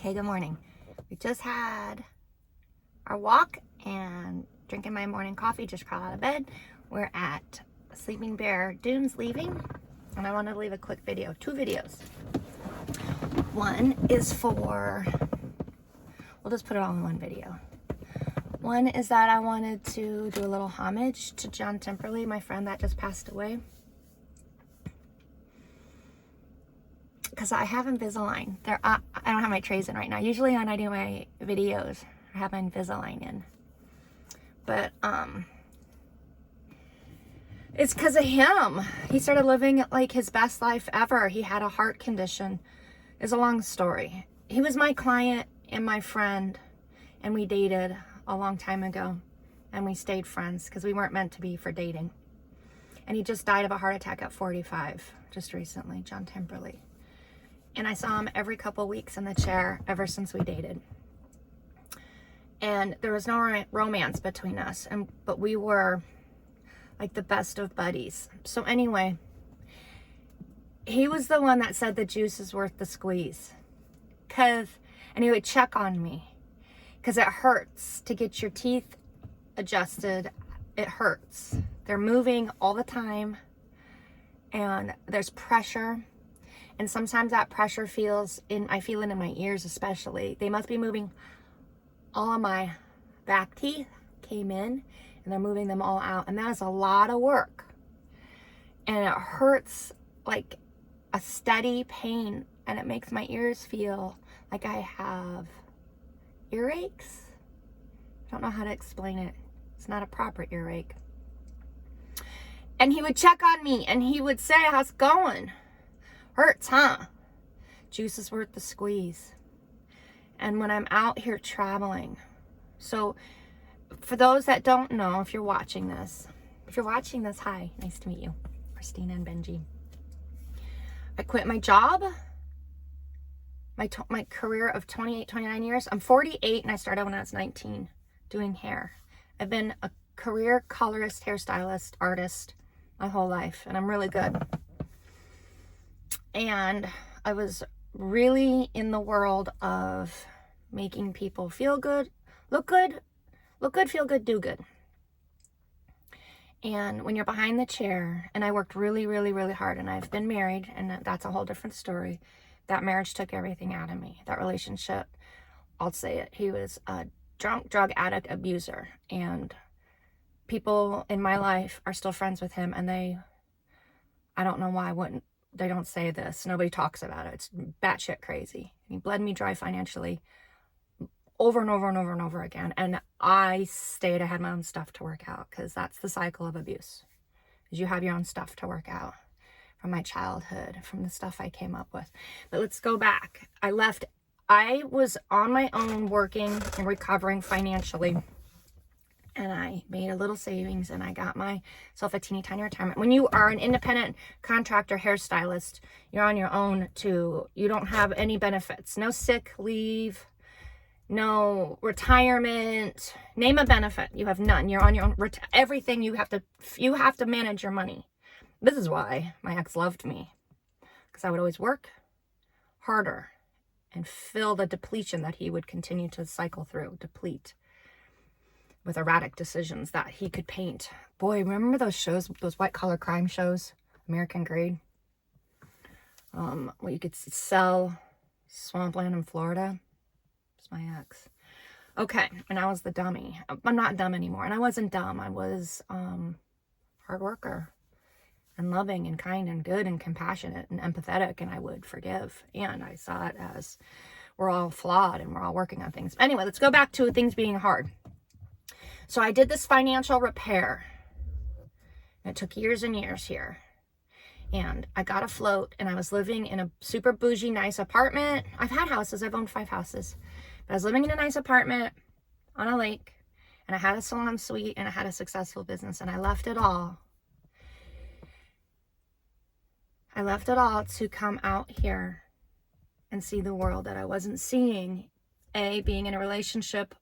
Okay, good morning. We just had our walk and drinking my morning coffee, just crawled out of bed. We're at Sleeping Bear Dunes leaving, and I wanted to leave a quick video, 2 videos. One is for, we'll just put it all in one video. One is that I wanted to do a little homage to John Temperley, my friend that just passed away. Because I have Invisalign. I don't have my trays in right now. Usually when I do my videos, I have my Invisalign in. But it's because of him. He started living like his best life ever. He had a heart condition. It's a long story. He was my client and my friend, and we dated a long time ago, and we stayed friends because we weren't meant to be for dating. And he just died of a heart attack at 45 just recently, John Temperley. And I saw him every couple weeks in the chair ever since we dated. And there was no romance between us, but we were like the best of buddies. So anyway, he was the one that said the juice is worth the squeeze. And he would check on me because it hurts to get your teeth adjusted. It hurts. They're moving all the time, and there's pressure. And sometimes that pressure I feel it in my ears especially. They must be moving. All of my back teeth came in and they're moving them all out. And that is a lot of work. And it hurts like a steady pain. And it makes my ears feel like I have earaches. I don't know how to explain it. It's not a proper earache. And he would check on me and he would say, "How's it going? Hurts, huh? Juice is worth the squeeze." And when I'm out here traveling, so for those that don't know, if you're watching this, hi, nice to meet you, Christina and Benji. I quit my job, my career of 28, 29 years. I'm 48 and I started when I was 19 doing hair. I've been a career colorist, hairstylist, artist my whole life, and I'm really good. And I was really in the world of making people feel good, look good, feel good, do good. And when you're behind the chair, and I worked really, really, really hard, and I've been married, and that's a whole different story. That marriage took everything out of me. That relationship, I'll say it. He was a drunk, drug addict, abuser, and people in my life are still friends with him, and I don't know why they don't say this. Nobody talks about it. It's batshit crazy. He bled me dry financially over and over and over and over again. And I stayed. I had my own stuff to work out because that's the cycle of abuse. Is you have your own stuff to work out from my childhood, from the stuff I came up with. But let's go back. I was on my own working and recovering financially. And I made a little savings and I got myself a teeny tiny retirement. When you are an independent contractor hairstylist, you're on your own too. You don't have any benefits, no sick leave, no retirement, name a benefit. You have none. You're on your own. Everything you have to manage your money. This is why my ex loved me, because I would always work harder and fill the depletion that he would continue to cycle through, deplete, with erratic decisions that he could paint. Boy, remember those shows, those white collar crime shows, American Grade? Where you could sell swampland in Florida. It's my ex. Okay, and I was the dummy. I'm not dumb anymore, and I wasn't dumb. I was hard worker and loving and kind and good and compassionate and empathetic, and I would forgive. And I saw it as we're all flawed and we're all working on things. Anyway, let's go back to things being hard. So I did this financial repair. It took years and years here. And I got afloat, and I was living in a super bougie, nice apartment. I've had houses. I've owned 5 houses. But I was living in a nice apartment on a lake, and I had a salon suite, and I had a successful business, and I left it all. I left it all to come out here and see the world that I wasn't seeing. Being in a relationship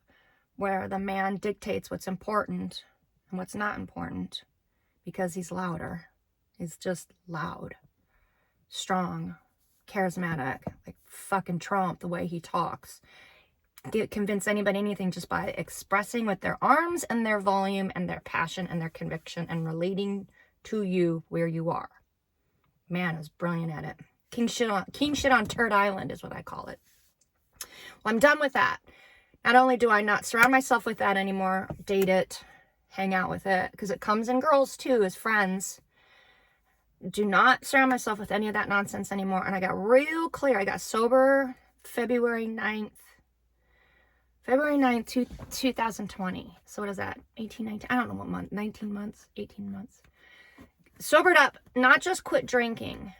where the man dictates what's important and what's not important because he's louder. He's just loud, strong, charismatic, like fucking Trump, the way he talks. Convince anybody anything just by expressing with their arms and their volume and their passion and their conviction and relating to you where you are. Man, I was brilliant at it. King shit on Turd Island is what I call it. Well, I'm done with that. Not only do I not surround myself with that anymore, date it, hang out with it, because it comes in girls too as friends. Do not surround myself with any of that nonsense anymore. And I got real clear. I got sober February 9th, 2020. So what is that? 18, 19, I don't know what month, 19 months, 18 months. Sobered up, not just quit drinking.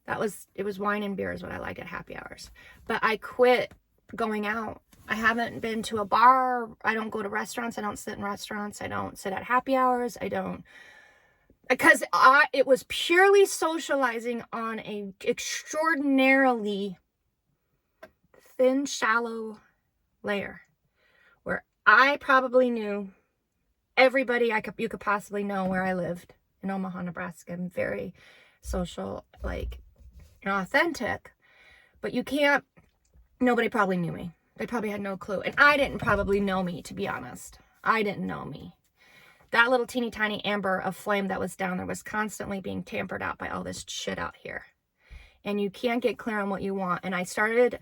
It was wine and beer is what I like at happy hours. But I quit going out. I haven't been to a bar. I don't go to restaurants. I don't sit in restaurants. I don't sit at happy hours. Because it was purely socializing on a extraordinarily thin, shallow layer where I probably knew everybody you could possibly know where I lived in Omaha, Nebraska. I'm very social, like, authentic, but nobody probably knew me. They probably had no clue. And I didn't probably know me, to be honest. I didn't know me. That little teeny tiny amber of flame that was down there was constantly being tampered out by all this shit out here. And you can't get clear on what you want. And I started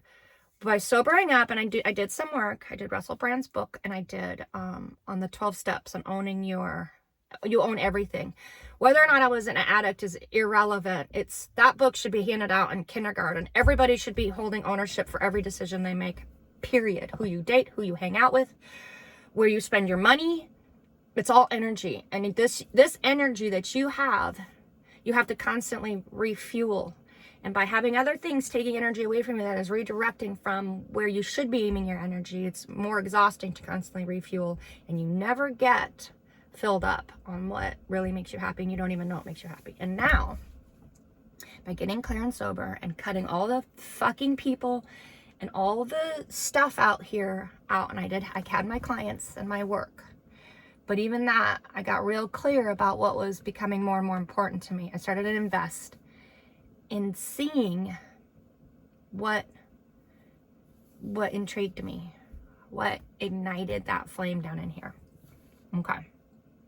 by sobering up, and I did some work. I did Russell Brand's book, and I did on the 12 steps on owning you own everything. Whether or not I was an addict is irrelevant. That book should be handed out in kindergarten. Everybody should be holding ownership for every decision they make, period. Who you date, who you hang out with, where you spend your money. It's all energy. And this energy that you have to constantly refuel. And by having other things taking energy away from you, that is redirecting from where you should be aiming your energy, it's more exhausting to constantly refuel. And you never get filled up on what really makes you happy, and you don't even know what makes you happy. And now, by getting clear and sober and cutting all the fucking people and all the stuff out, and I had my clients and my work. But even that, I got real clear about what was becoming more and more important to me. I started to invest in seeing what intrigued me, what ignited that flame down in here. Okay.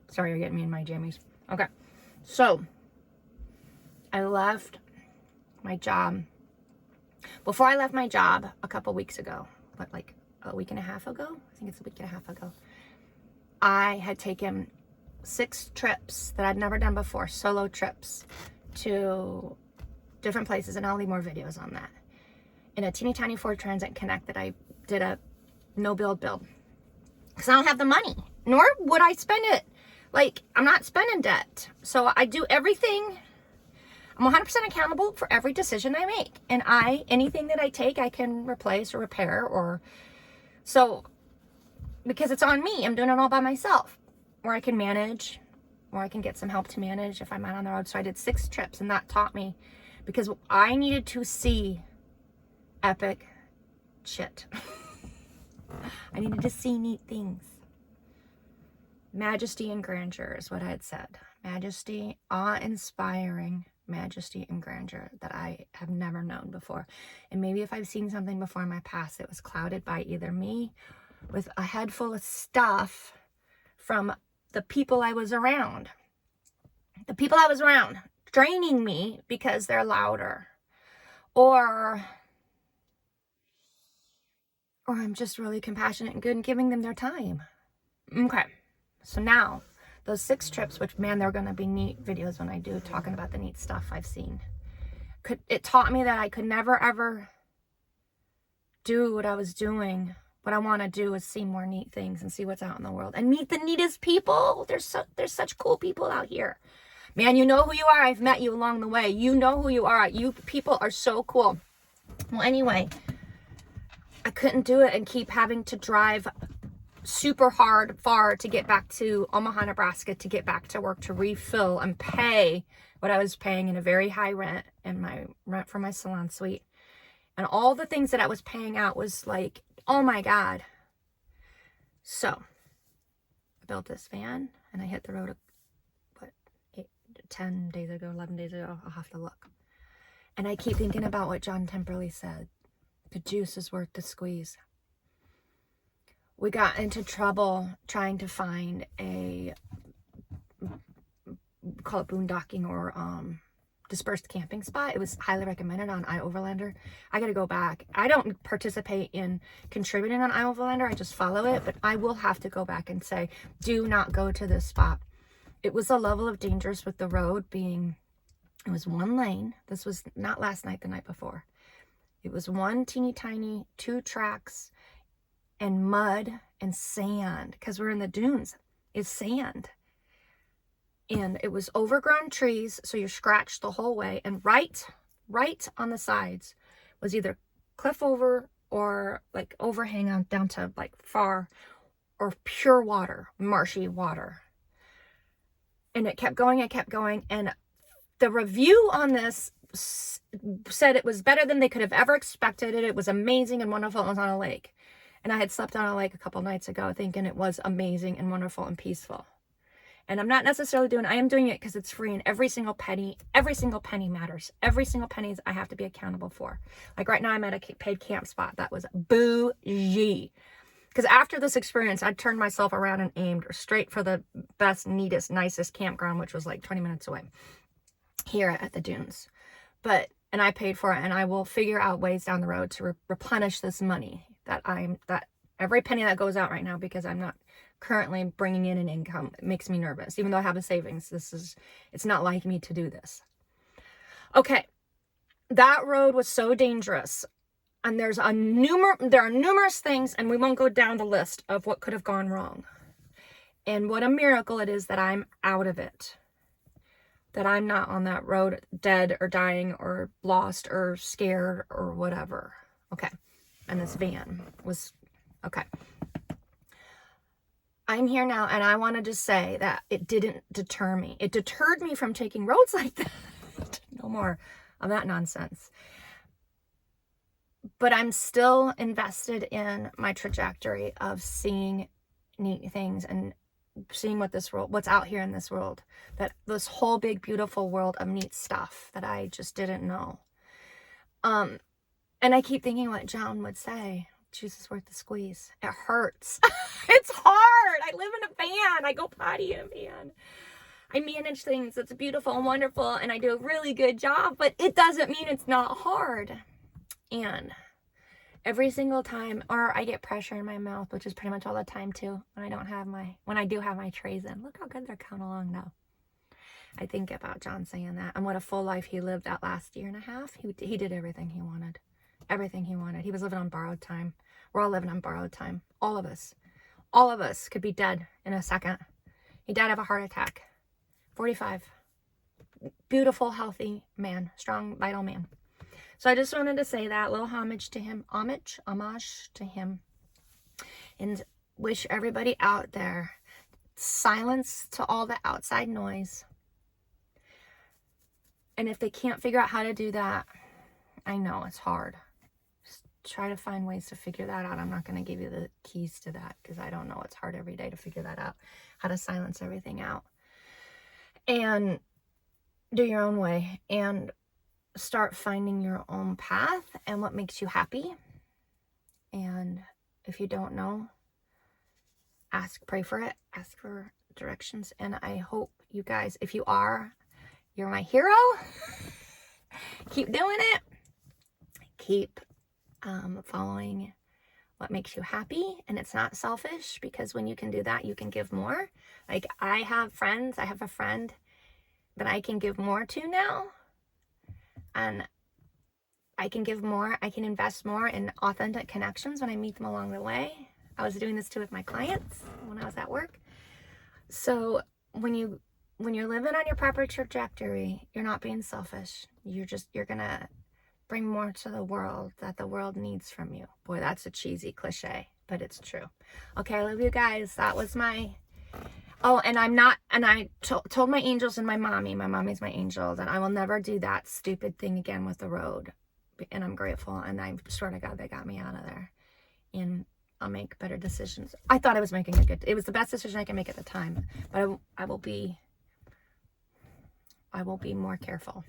Sorry, you're getting me in my jammies. Okay. So, I left my job. Before I left my job a couple weeks ago, like a week and a half ago? I think it's a week and a half ago. I had taken 6 trips that I'd never done before, solo trips to different places, and I'll leave more videos on that. In a teeny tiny Ford Transit Connect that I did a no build. Because I don't have the money, nor would I spend it. Like, I'm not spending debt. So I do everything. I'm 100% accountable for every decision I make. And anything that I take, I can replace or repair because it's on me. I'm doing it all by myself. Or I can manage, or I can get some help to manage if I'm out on the road. So I did 6 trips, and that taught me, because I needed to see epic shit. I needed to see neat things. Majesty and grandeur is what I had said. Majesty, awe-inspiring majesty and grandeur that I have never known before. And maybe if I've seen something before in my past, it was clouded by either me with a head full of stuff from the people I was around. The people I was around draining me because they're louder. Or I'm just really compassionate and good and giving them their time. Okay. So now, those 6 trips, which, man, they're going to be neat videos when I do, talking about the neat stuff I've seen. It taught me that I could never, ever do what I was doing. What I want to do is see more neat things and see what's out in the world. And meet the neatest people. There's such cool people out here. Man, you know who you are. I've met you along the way. You know who you are. You people are so cool. Well, anyway, I couldn't do it and keep having to drive super far to get back to Omaha, Nebraska, to get back to work, to refill and pay what I was paying in a very high rent, and my rent for my salon suite. And all the things that I was paying out was like, oh my God. So I built this van, and I hit the road 10 days ago, 11 days ago. I'll have to look. And I keep thinking about what John Temperley said. The juice is worth the squeeze. We got into trouble trying to find call it boondocking or dispersed camping spot. It was highly recommended on iOverlander. I got to go back. I don't participate in contributing on iOverlander. I just follow it, but I will have to go back and say, do not go to this spot. It was a level of dangerous with the road being, it was one lane. This was not last night, the night before. It was one teeny tiny, 2 tracks and mud and sand, because we're in the dunes. It's sand. And it was overgrown trees, so you're scratched the whole way. And right on the sides was either cliff over or like overhang on down to like far, or pure water, marshy water. And it kept going, and the review on this said it was better than they could have ever expected. It was amazing and wonderful. It was on a lake. And I had slept on a lake a couple nights ago thinking it was amazing and wonderful and peaceful. And I'm not necessarily I am doing it because it's free, and every single penny matters. Every single penny I have to be accountable for. Like right now I'm at a paid camp spot. That was bougie. Because after this experience, I turned myself around and aimed straight for the best, neatest, nicest campground, which was like 20 minutes away here at the dunes. And I paid for it, and I will figure out ways down the road to replenish this money that every penny that goes out right now, because I'm not currently bringing in an income. It makes me nervous, even though I have a savings. It's not like me to do this. Okay. That road was so dangerous. And there are numerous things, and we won't go down the list of what could have gone wrong. And what a miracle it is that I'm out of it. That I'm not on that road dead or dying or lost or scared or whatever. Okay. And this van was, okay. I'm here now, and I want to just say that it didn't deter me. It deterred me from taking roads like that. No more of that nonsense. But I'm still invested in my trajectory of seeing neat things and seeing what's out here in this world. That this whole big, beautiful world of neat stuff that I just didn't know. And I keep thinking what John would say. Juice is worth the squeeze. It hurts. It's hard. I live in a van. I go potty in a van. I manage things. It's beautiful and wonderful, and I do a really good job, but it doesn't mean it's not hard. And every single time, or I get pressure in my mouth, which is pretty much all the time too, when I do have my trays in. Look how good they're coming along now. I think about John saying that, and what a full life he lived that last year and a half. He did everything he wanted. Everything he wanted. He was living on borrowed time. We're all living on borrowed time. All of us. All of us could be dead in a second. He died of a heart attack. 45. Beautiful, healthy man. Strong, vital man. So I just wanted to say that. A little homage to him. Homage to him. And wish everybody out there silence to all the outside noise. And if they can't figure out how to do that, I know it's hard. Try to find ways to figure that out. I'm not going to give you the keys to that because I don't know. It's hard every day to figure that out, how to silence everything out. And do your own way and start finding your own path and what makes you happy. And if you don't know, pray for it, ask for directions. And I hope you guys, if you are, you're my hero. Keep doing it. Keep following what makes you happy. And it's not selfish, because when you can do that, you can give more. Like I have a friend that I can give more to now. And I can give more. I can invest more in authentic connections when I meet them along the way. I was doing this too with my clients when I was at work. So when you're living on your proper trajectory, you're not being selfish. You're gonna bring more to the world that the world needs from you. Boy, that's a cheesy cliche, but it's true. Okay, I love you guys. That was my... Oh, and I told my angels and my mommy's my angel, that I will never do that stupid thing again with the road. And I'm grateful, and I swear to God, they got me out of there. And I'll make better decisions. I thought I was making it was the best decision I could make at the time, but I will be more careful.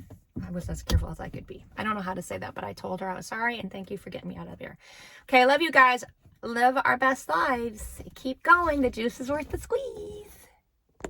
I was as careful as I could be. I don't know how to say that, but I told her I was sorry, and thank you for getting me out of here. Okay, I love you guys. Live our best lives. Keep going. The juice is worth the squeeze.